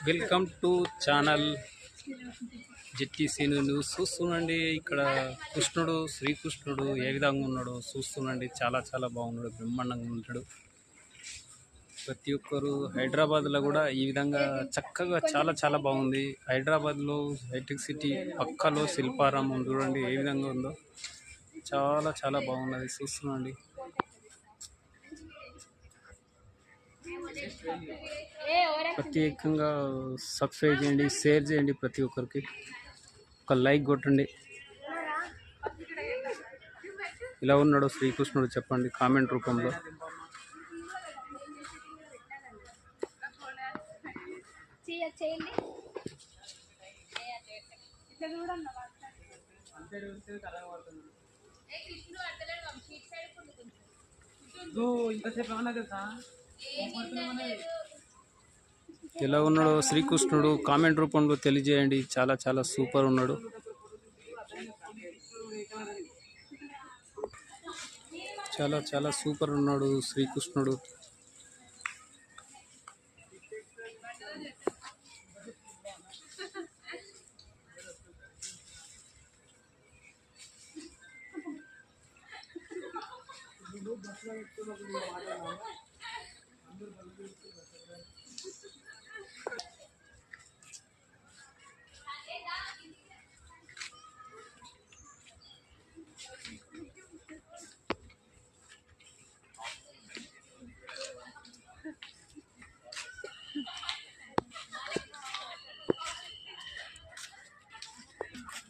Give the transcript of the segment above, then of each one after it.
Welcome to channel జెట్టీసీను news. చూస్తుండండి ఇక్కడ కృష్ణుడు, శ్రీకృష్ణుడు ఏ విధంగా ఉన్నాడో చూస్తుండండి. చాలా చాలా బాగున్నాడు, బ్రహ్మాండంగా ఉంటాడు. ప్రతి ఒక్కరు హైదరాబాద్లో కూడా ఈ విధంగా చక్కగా చాలా చాలా బాగుంది. హైదరాబాద్లో హైటెక్ సిటీ పక్కలో శిల్పారామం చూడండి ఏ విధంగా ఉందో, చాలా చాలా బాగున్నది. చూస్తున్నాండి. ప్రత్యేకంగా సబ్స్క్రైబ్ చేయండి, షేర్ చేయండి, ప్రతి ఒక్కరికి ఒక లైక్ కొట్టండి. ఇలా ఉన్నాడు శ్రీకృష్ణుడు చెప్పండి కామెంట్ రూపంలో. ఎలా ఉన్నాడో శ్రీకృష్ణుడు కామెంట్ రూపంలో తెలియజేయండి. చాలా చాలా సూపర్ ఉన్నాడు. చాలా చాలా సూపర్ ఉన్నాడు శ్రీకృష్ణుడు.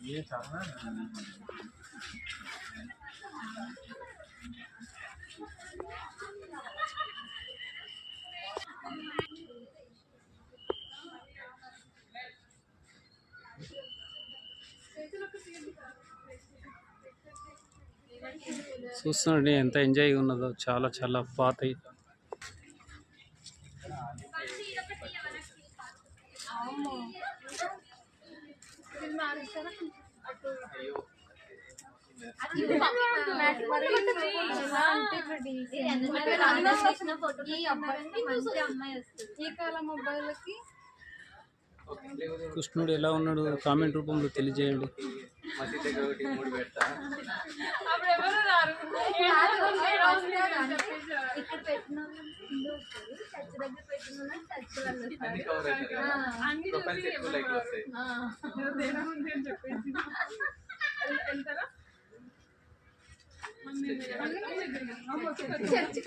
ये चाहना చూస్తుండండి ఎంత ఎంజాయ్ ఉన్నదో. చాలా చాలా పాత కృష్ణుడు ఎలా ఉన్నాడు కామెంట్ రూపంలో తెలియజేయండి. చర్చి